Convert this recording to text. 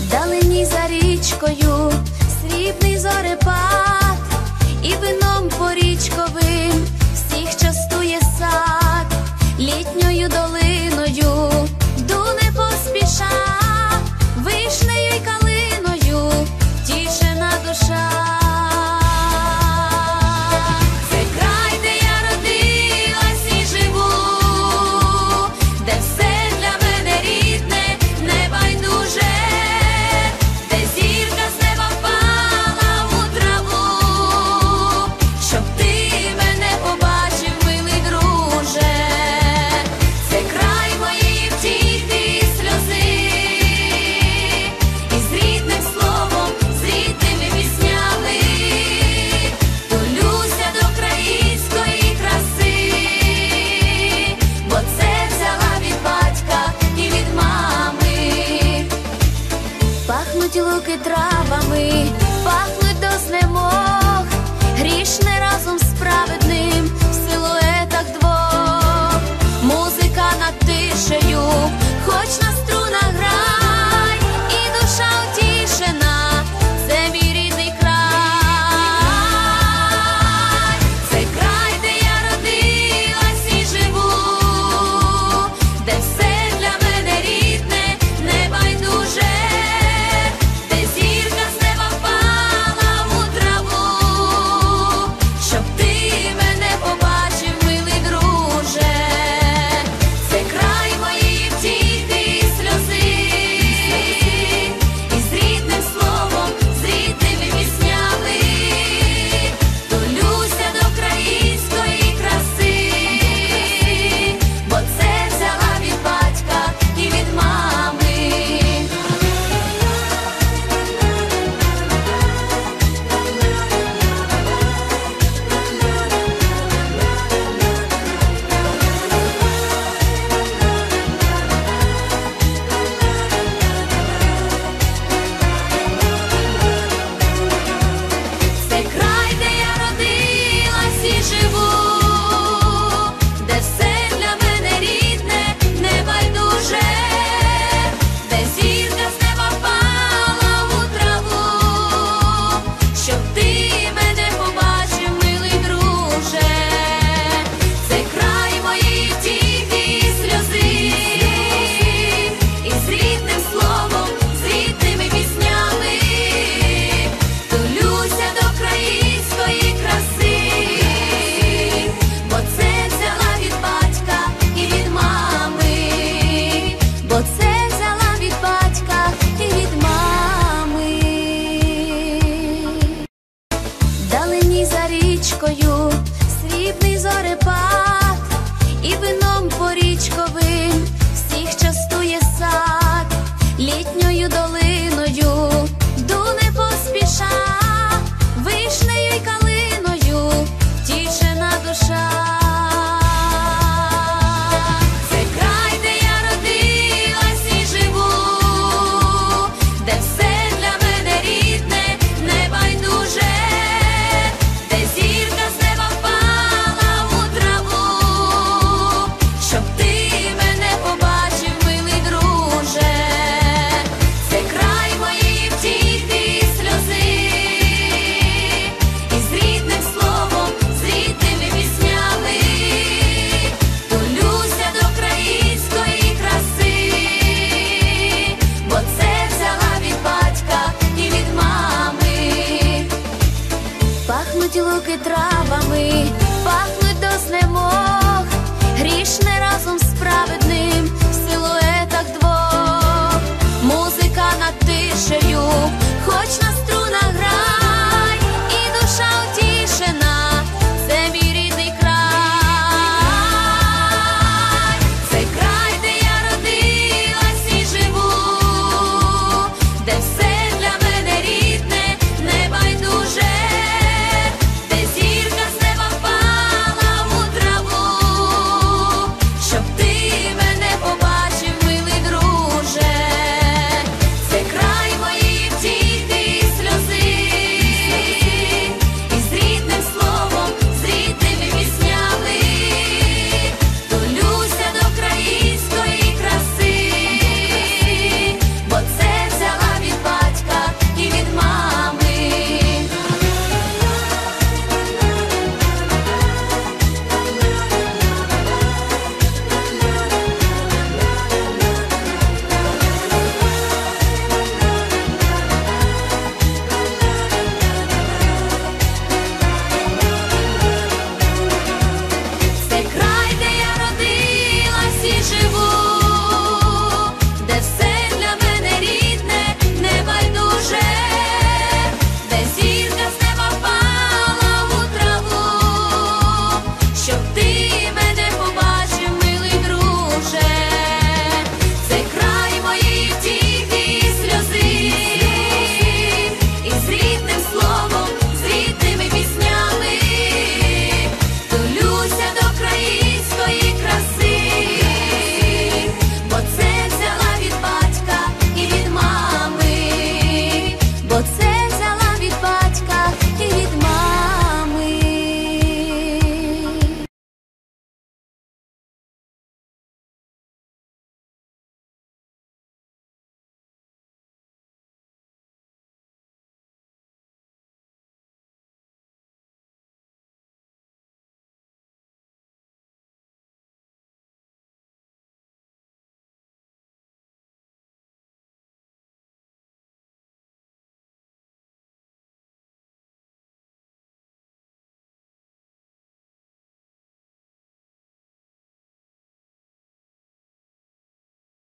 Вдалині за річкою срібний зорепад, і вином порічковим всіх частує сад. Літньою долиною дуне поспіша, вишнею й калиною тішена душа. Це край, де я родилась і живу, де все для мене рідне, небайдуже, де зірка з неба впала у траву, щоб ти мене побачив, милий друже. Це край моєї втіхи і сльози, і з рідним словом, з рідними піснями тулюся до української краси, бо це взяла від батька і від мами. Пахнуть луки травами, пахнуть до знемог, грішне разом з праведним в силуетах двох. Музика над тишею, хоч на